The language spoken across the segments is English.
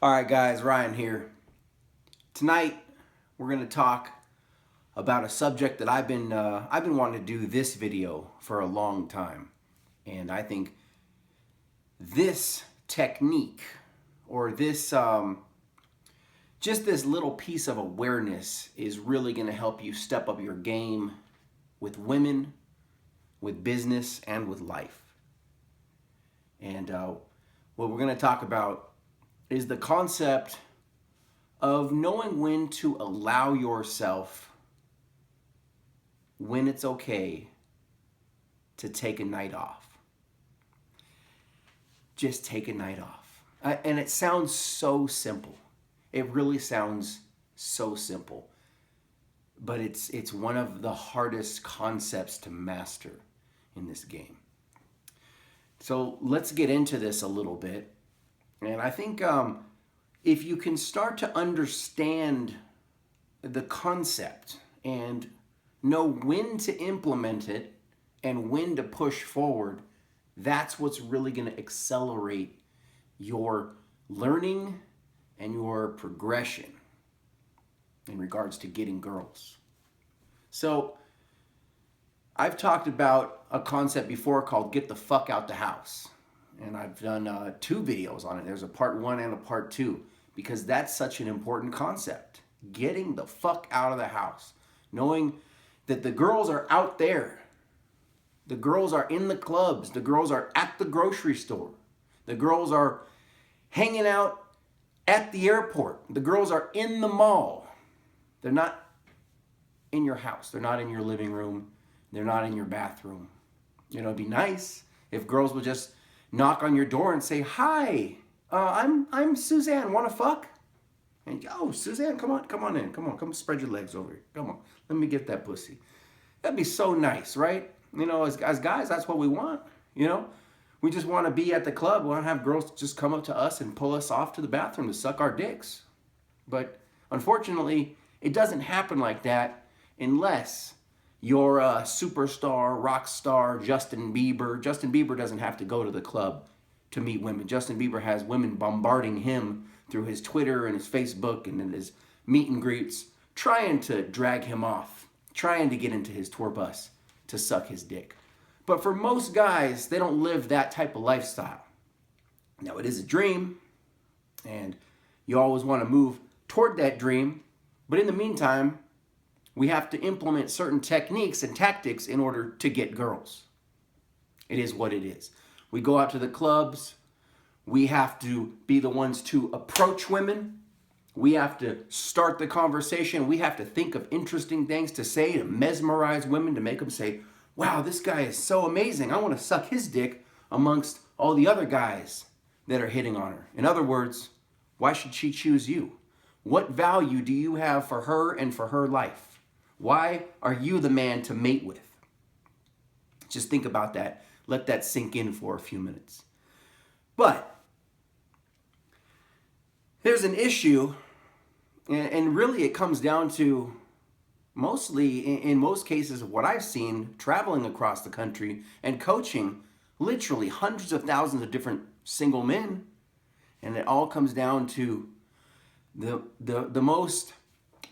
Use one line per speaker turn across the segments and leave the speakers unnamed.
All right, guys, Ryan here. Tonight, we're going to talk about a subject that I've been wanting to do this video for a long time, and I think this technique or this just this little piece of awareness is really going to help you step up your game with women, with business, and with life. And what we're going to talk about is the concept of knowing when to allow yourself, when it's okay to take a night off. Just take a night off. And it sounds so simple. It really sounds so simple. But it's one of the hardest concepts to master in this game. So let's get into this a little bit. And I think if you can start to understand the concept and know when to implement it and when to push forward, that's what's really going to accelerate your learning and your progression in regards to getting girls. So I've talked about a concept before called get the fuck out the house. And I've done 2 videos on it. There's a part 1 and a part 2 because that's such an important concept. Getting the fuck out of the house. Knowing that the girls are out there. The girls are in the clubs. The girls are at the grocery store. The girls are hanging out at the airport. The girls are in the mall. They're not in your house. They're not in your living room. They're not in your bathroom. You know, it'd be nice if girls would just knock on your door and say, "Hi, I'm Suzanne. Want to fuck?" And oh, Suzanne, come on in. Come spread your legs over here. Come on, let me get that pussy. That'd be so nice, right? You know, as guys, that's what we want. You know, we just want to be at the club. We want to have girls just come up to us and pull us off to the bathroom to suck our dicks. But unfortunately, it doesn't happen like that unless you're a superstar, rock star, Justin Bieber. Justin Bieber doesn't have to go to the club to meet women. Justin Bieber has women bombarding him through his Twitter and his Facebook and in his meet and greets, trying to drag him off, trying to get into his tour bus to suck his dick. But for most guys, they don't live that type of lifestyle. Now, it is a dream, and you always want to move toward that dream. But in the meantime, we have to implement certain techniques and tactics in order to get girls. It is what it is. We go out to the clubs. We have to be the ones to approach women. We have to start the conversation. We have to think of interesting things to say to mesmerize women, to make them say, "Wow, this guy is so amazing. I want to suck his dick amongst all the other guys that are hitting on her." In other words, why should she choose you? What value do you have for her and for her life? Why are you the man to mate with? Just think about that. Let that sink in for a few minutes. But there's an issue, and really it comes down to mostly, in most cases, of what I've seen traveling across the country and coaching literally hundreds of thousands of different single men. And it all comes down to the most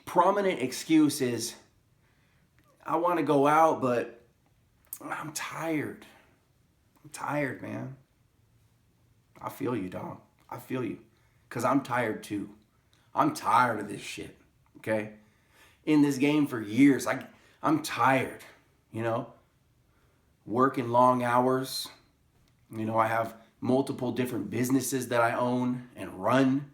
prominent excuse is, "I want to go out, but I'm tired. I'm tired, man." I feel you, dog. I feel you. Because I'm tired too. I'm tired of this shit, okay? In this game for years, I'm tired, you know? Working long hours. You know, I have multiple different businesses that I own and run.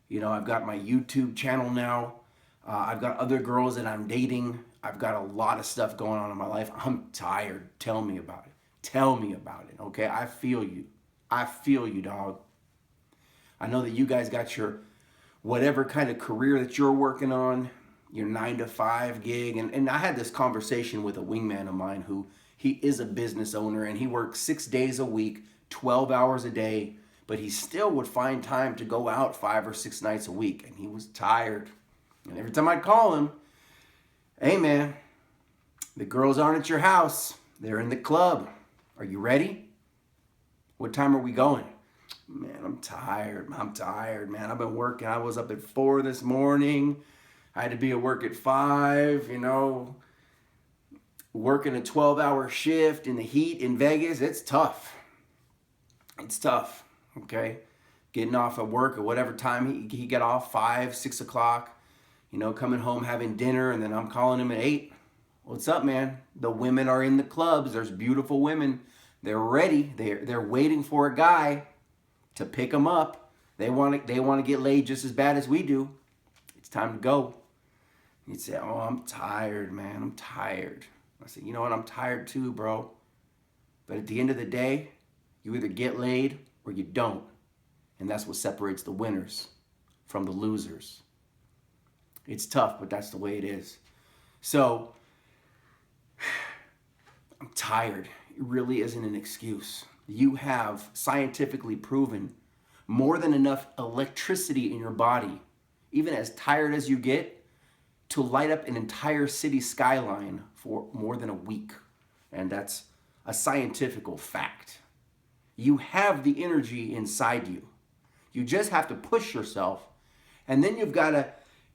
You know, I've got my YouTube channel now. I've got other girls that I'm dating. I've got a lot of stuff going on in my life. I'm tired. Tell me about it. Tell me about it, okay? I feel you. I feel you, dog. I know that you guys got your whatever kind of career that you're working on, your 9-to-5 gig. And I had this conversation with a wingman of mine who he is a business owner and he works 6 days a week, 12 hours a day, but he still would find time to go out 5 or 6 nights a week. And he was tired. And every time I'd call him, "Hey man, the girls aren't at your house. They're in the club. Are you ready? What time are we going?" Man, I'm tired. I'm tired, man. I've been working. I was up at 4 this morning. I had to be at work at 5, working a 12-hour shift in the heat in Vegas. It's tough. It's tough, okay? Getting off at work at whatever time he got off, 5, 6 o'clock, coming home, having dinner, and then I'm calling him at 8. What's up, man? The women are in the clubs. There's beautiful women. They're ready. They're waiting for a guy to pick them up. They want to get laid just as bad as we do. It's time to go. You'd say, oh, I'm tired, man. I'm tired. I say, you know what? I'm tired too, bro. But at the end of the day, you either get laid or you don't. And that's what separates the winners from the losers. It's tough, but that's the way it is. So, I'm tired. It really isn't an excuse. You have scientifically proven more than enough electricity in your body, even as tired as you get, to light up an entire city skyline for more than a week. And that's a scientific fact. You have the energy inside you. You just have to push yourself. And then you've got to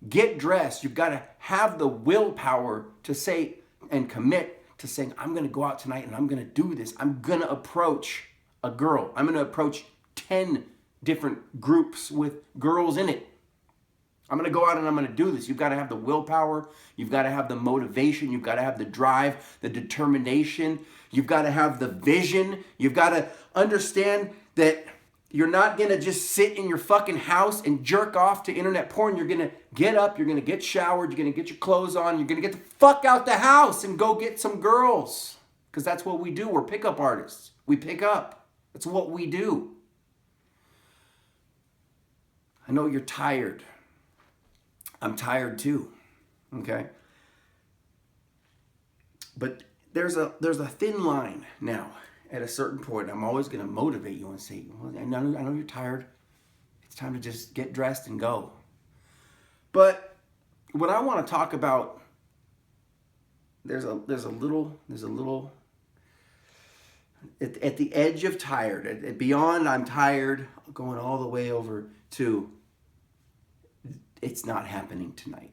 get dressed. You've got to have the willpower to say and commit to saying, I'm going to go out tonight and I'm going to do this. I'm going to approach a girl. I'm going to approach 10 different groups with girls in it. I'm going to go out and I'm going to do this. You've got to have the willpower. You've got to have the motivation. You've got to have the drive, the determination. You've got to have the vision. You've got to understand that you're not going to just sit in your fucking house and jerk off to internet porn. You're going to get up. You're going to get showered. You're going to get your clothes on. You're going to get the fuck out the house and go get some girls. Because that's what we do. We're pickup artists. We pick up. That's what we do. I know you're tired. I'm tired too, okay? But there's a thin line now. At a certain point, I'm always going to motivate you and say, well, I know you're tired. It's time to just get dressed and go. But what I want to talk about, there's a little at the edge of tired, beyond I'm tired, going all the way over to it's not happening tonight.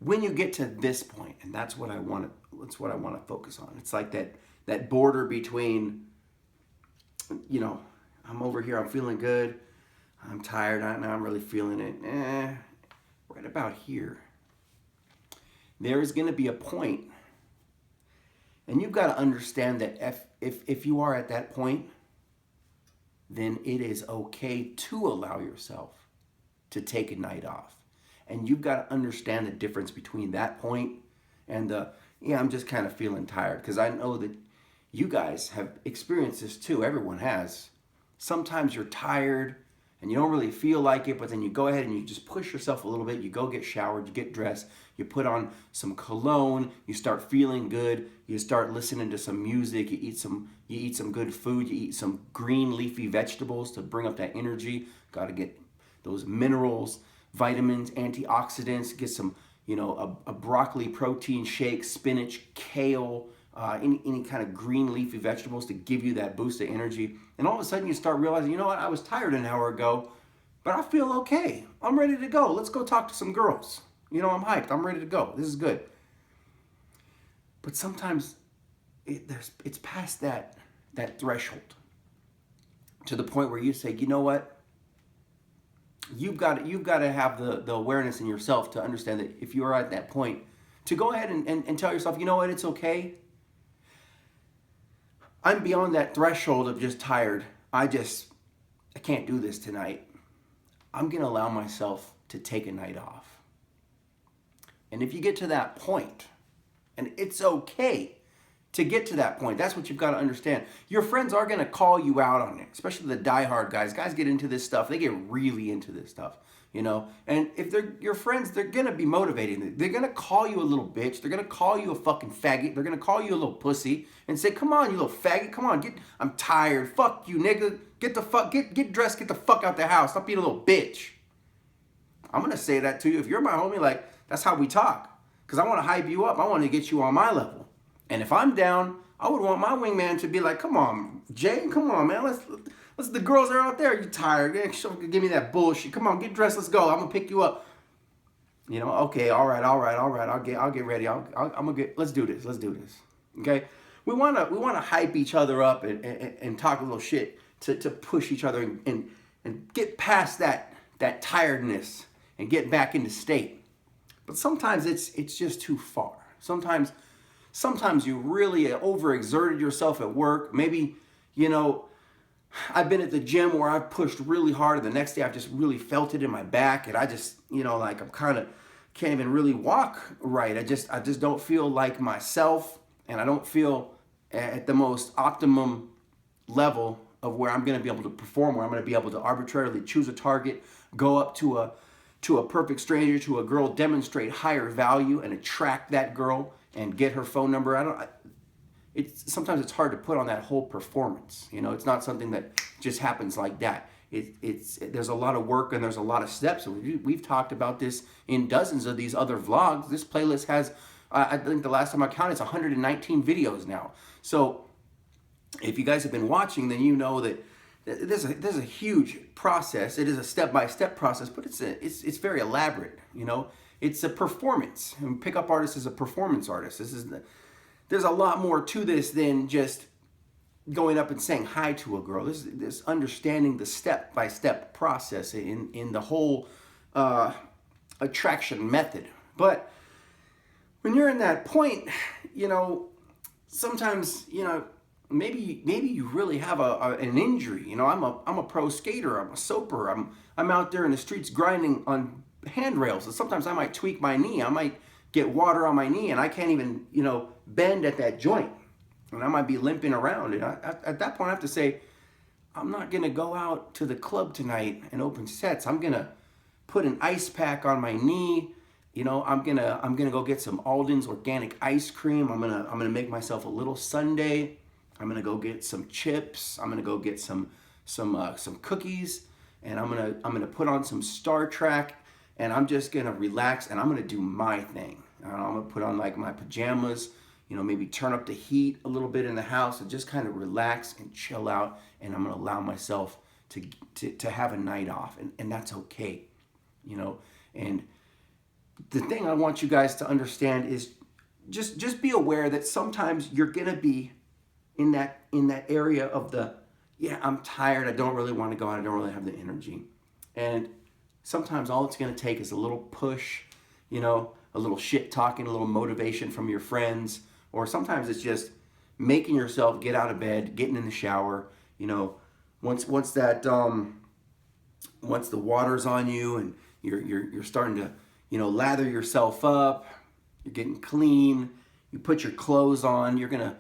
When you get to this point, and that's what I want to focus on. It's like that border between, I'm over here, I'm feeling good, I'm tired, now I'm really feeling it. Right about here. There is going to be a point, and you've got to understand that if you are at that point, then it is okay to allow yourself to take a night off. And you've got to understand the difference between that point and I'm just kind of feeling tired. Because I know that you guys have experienced this too. Everyone has. Sometimes you're tired and you don't really feel like it, but then you go ahead and you just push yourself a little bit. You go get showered, you get dressed, you put on some cologne, you start feeling good, you start listening to some music, you eat some good food, you eat some green leafy vegetables to bring up that energy. Got to get those minerals, vitamins, antioxidants, get some, a broccoli protein shake, spinach, kale, any kind of green leafy vegetables to give you that boost of energy. And all of a sudden you start realizing, you know what, I was tired an hour ago, but I feel okay. I'm ready to go. Let's go talk to some girls. I'm hyped. I'm ready to go. This is good. But sometimes it's past that threshold to the point where you say, you know what? You've got to have the awareness in yourself to understand that if you are at that point, to go ahead and tell yourself, you know what, it's okay. I'm beyond that threshold of just tired. I can't do this tonight. I'm going to allow myself to take a night off. And if you get to that point, and it's okay to get to that point, that's what you've got to understand. Your friends are going to call you out on it, especially the diehard guys. Guys get into this stuff. They get really into this stuff, And if they're your friends, they're going to be motivating. They're going to call you a little bitch. They're going to call you a fucking faggot. They're going to call you a little pussy and say, come on, you little faggot. Come on, I'm tired. Fuck you, nigga. Get dressed. Get the fuck out the house. Stop being a little bitch. I'm going to say that to you. If you're my homie, that's how we talk. Because I want to hype you up. I want to get you on my level. And if I'm down, I would want my wingman to be like, come on, Jay, come on, man. Listen, the girls are out there. You tired? Give me that bullshit. Come on, get dressed. Let's go. I'm gonna pick you up. You know, okay, all right. I'll get ready. I'm gonna get. Let's do this. Let's do this. Okay. We wanna hype each other up and talk a little shit to push each other and get past that tiredness and get back into state. But sometimes it's just too far. Sometimes you really overexerted yourself at work. Maybe, you know, I've been at the gym where I've pushed really hard and the next day I've just really felt it in my back and I just, you know, like I'm kind of can't even really walk right. I just don't feel like myself and I don't feel at the most optimum level of where I'm going to be able to perform, where I'm going to be able to arbitrarily choose a target, go up to a perfect stranger, to a girl, demonstrate higher value and attract that girl and get her phone number. Sometimes it's hard to put on that whole performance. You know, it's not something that just happens like that. There's a lot of work and there's a lot of steps. We've talked about this in dozens of these other vlogs. This playlist has, I think the last time I counted, it's 119 videos now. So if you guys have been watching, then you know that there's a huge process. It is a step-by-step process, but it's very elaborate. You know, it's a performance. And pickup artist is a performance artist. There's a lot more to this than just going up and saying hi to a girl. This understanding the step-by-step process in the whole attraction method. But when you're in that point, you know, sometimes, you know, maybe you really have an injury. You know, I'm a pro skater. I'm a soaper. I'm out there in the streets grinding on handrails, and sometimes I might tweak my knee. I might get water on my knee, and I can't even, you know, bend at that joint, and I might be limping around. And at that point, I have to say, I'm not gonna go out to the club tonight and open sets. I'm gonna put an ice pack on my knee. You know, I'm gonna go get some Alden's organic ice cream. I'm gonna make myself a little sundae. I'm gonna go get some chips. I'm gonna go get some cookies, and I'm gonna put on some Star Trek, and I'm just gonna relax, and I'm gonna do my thing. I'm gonna put on like my pajamas, you know, maybe turn up the heat a little bit in the house, and just kind of relax and chill out, and I'm gonna allow myself to have a night off, and that's okay, you know. And the thing I want you guys to understand is just be aware that sometimes you're gonna be in that area of yeah, I'm tired, I don't really want to go out, I don't really have the energy. And sometimes all it's gonna take is a little push, you know, a little shit talking, a little motivation from your friends, or sometimes it's just making yourself get out of bed, getting in the shower, you know, once the water's on you and you're starting to, you know, lather yourself up, you're getting clean, you put your clothes on, you're gonna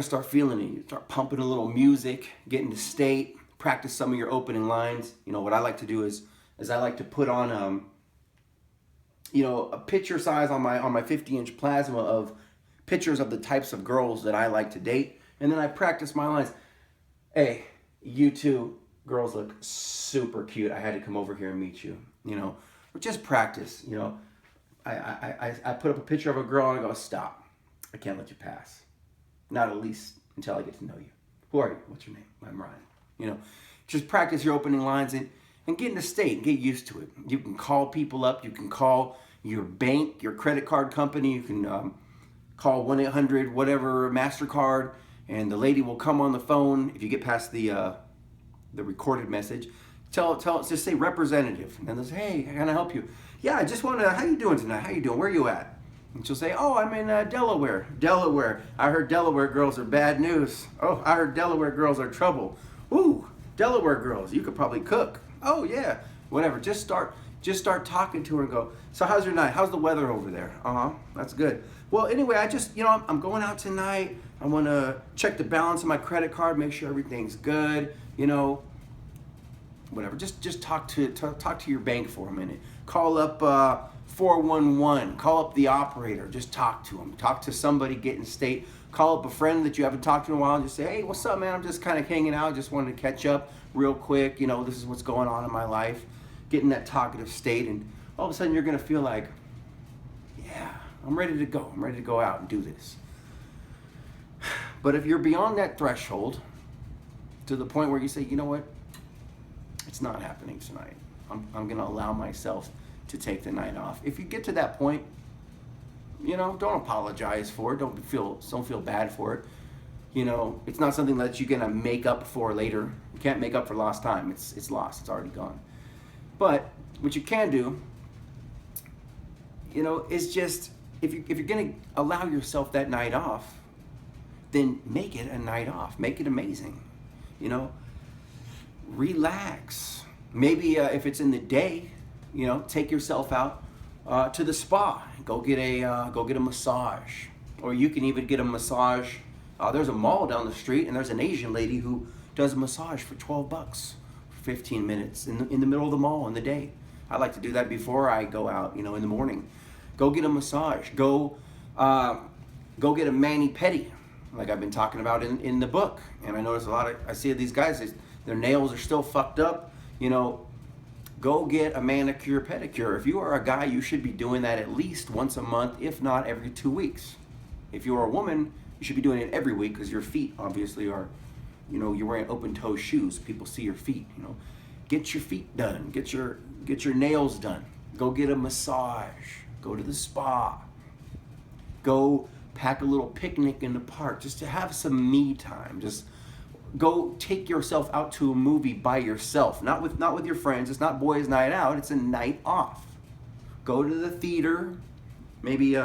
start feeling it. You start pumping a little music, get into state, practice some of your opening lines. You know, what I like to do is I like to put on, you know, a picture size on my 50-inch plasma of pictures of the types of girls that I like to date. And then I practice my lines. Hey, you two girls look super cute. I had to come over here and meet you, you know. Or just practice, you know. I put up a picture of a girl and I go, stop. I can't let you pass. Not at least until I get to know you. Who are you? What's your name? I'm Ryan. You know, just practice your opening lines and get into state and get used to it. You can call people up. You can call your bank, your credit card company. You can call 1-800 whatever MasterCard, and the lady will come on the phone. If you get past the recorded message, just say representative, and then they'll say, hey, can I help you? Yeah, I just want to. How you doing tonight? How you doing? Where you at? And she'll say, oh, I'm in Delaware. Delaware. I heard Delaware girls are bad news. Oh, I heard Delaware girls are trouble. Ooh, Delaware girls, you could probably cook. Oh, yeah. Whatever. Just start talking to her and go, so how's your night? How's the weather over there? Uh-huh. That's good. Well, anyway, I just, you know, I'm going out tonight. I want to check the balance of my credit card, make sure everything's good, you know. Whatever. Just talk to your bank for a minute. Call up 411. Call up the operator. Just talk to them. Talk to somebody. Get in state. Call up a friend that you haven't talked to in a while and just say, hey, what's up, man? I'm just kind of hanging out. Just wanted to catch up real quick. You know, this is what's going on in my life. Get in that talkative state, and all of a sudden you're going to feel like, yeah, I'm ready to go. I'm ready to go out and do this. But if you're beyond that threshold, to the point where you say, you know what, it's not happening tonight. I'm going to allow myself to take the night off. If you get to that point, you know, don't apologize for it. Don't feel bad for it. You know, it's not something that you're gonna make up for later. You can't make up for lost time. It's lost. It's already gone. But what you can do, you know, is just if you're gonna allow yourself that night off, then make it a night off. Make it amazing. You know, relax. Maybe if it's in the day, you know, take yourself out to the spa. Go get a massage, or you can even get a massage. There's a mall down the street, and there's an Asian lady who does a massage for $12 for 15 minutes in the middle of the mall in the day. I like to do that before I go out, you know, in the morning. Go get a massage. Go get a mani-pedi, like I've been talking about in the book. And I notice I see these guys, their nails are still fucked up. You know, go get a manicure, pedicure. If you are a guy, you should be doing that at least once a month, if not every 2 weeks. If you are a woman, you should be doing it every week, because your feet obviously are, you know, you're wearing open-toe shoes. People see your feet, you know. Get your feet done. Get your nails done. Go get a massage. Go to the spa. Go pack a little picnic in the park just to have some me time. Just go take yourself out to a movie by yourself, not with your friends. It's not boys' night out. It's a night off. Go to the theater. Maybe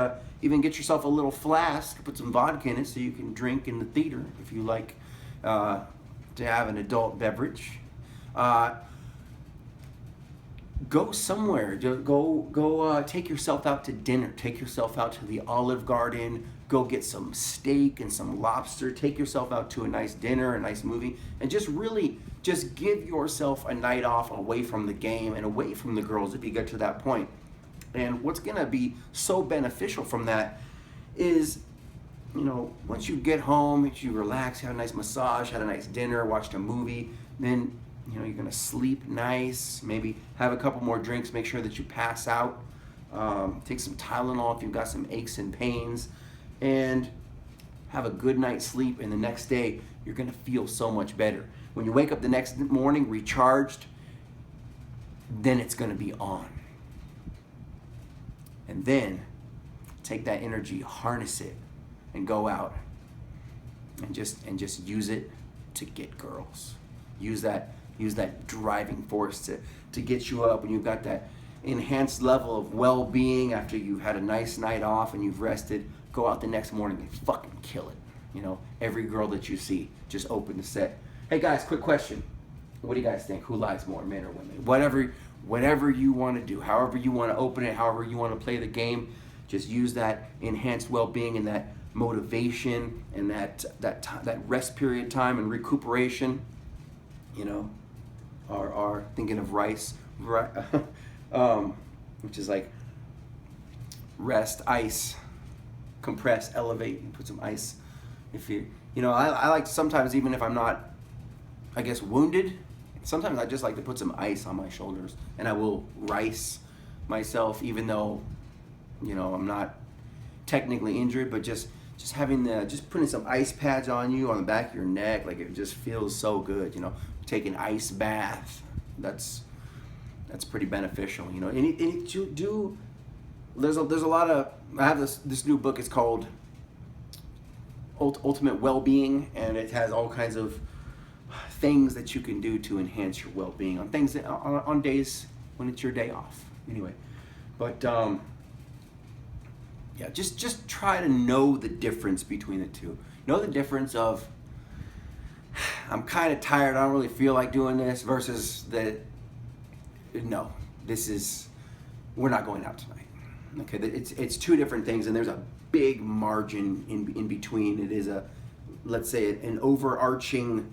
even get yourself a little flask, put some vodka in it so you can drink in the theater if you like to have an adult beverage. Go somewhere. Go take yourself out to dinner. Take yourself out to the Olive Garden. Go get some steak and some lobster. Take yourself out to a nice dinner, a nice movie, and just give yourself a night off away from the game and away from the girls if you get to that point. And what's gonna be so beneficial from that is, you know, once you get home, you relax, have a nice massage, had a nice dinner, watched a movie, then, you know, you're gonna sleep nice, maybe have a couple more drinks, make sure that you pass out, take some Tylenol if you've got some aches and pains, and have a good night's sleep, and the next day, you're gonna feel so much better. When you wake up the next morning recharged, then it's gonna be on. And then take that energy, harness it, and go out and just use it to get girls. Use that driving force to get you up when you've got that enhanced level of well-being after you've had a nice night off and you've rested. Go out the next morning and fucking kill it. You know, every girl that you see, just open the set. Hey guys, quick question. What do you guys think? Who lies more, men or women? Whatever you want to do, however you want to open it, however you want to play the game, just use that enhanced well-being and that motivation and that rest period time and recuperation. You know, are thinking of rice, which is like rest, ice, compress, elevate, and put some ice. If you know, I like sometimes, even if I'm not, I guess, wounded, sometimes I just like to put some ice on my shoulders, and I will rice myself, even though, you know, I'm not technically injured, but just having just putting some ice pads on you on the back of your neck, like it just feels so good, you know. Take an ice bath, that's pretty beneficial, you know. There's a lot of, I have this new book. It's called Ultimate Well-Being, and it has all kinds of things that you can do to enhance your well-being on things that, on days when it's your day off. Anyway, but yeah, just try to know the difference between the two. Know the difference of, I'm kind of tired, I don't really feel like doing this, versus no, we're not going out tonight. Okay, it's two different things, and there's a big margin in between. It is let's say, an overarching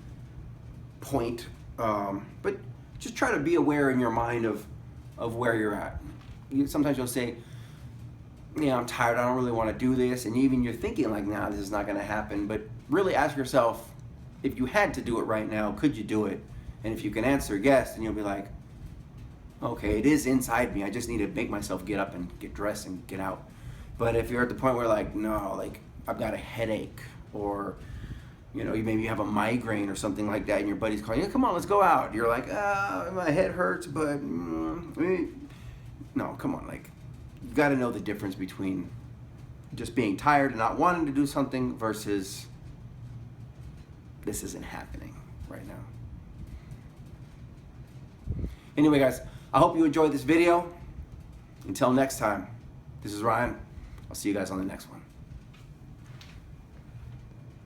point, but just try to be aware in your mind of where you're at. Sometimes you'll say, yeah, I'm tired, I don't really want to do this, and even you're thinking like, nah, this is not going to happen, but really ask yourself, if you had to do it right now, could you do it? And if you can answer yes, then you'll be like, okay, it is inside me, I just need to make myself get up and get dressed and get out. But if you're at the point where, like, no, like, I've got a headache, or You know, maybe you have a migraine or something like that, and your buddy's calling you, come on, let's go out. You're like, my head hurts, but no, come on. Like, you got to know the difference between just being tired and not wanting to do something versus this isn't happening right now. Anyway, guys, I hope you enjoyed this video. Until next time, this is Ryan. I'll see you guys on the next one.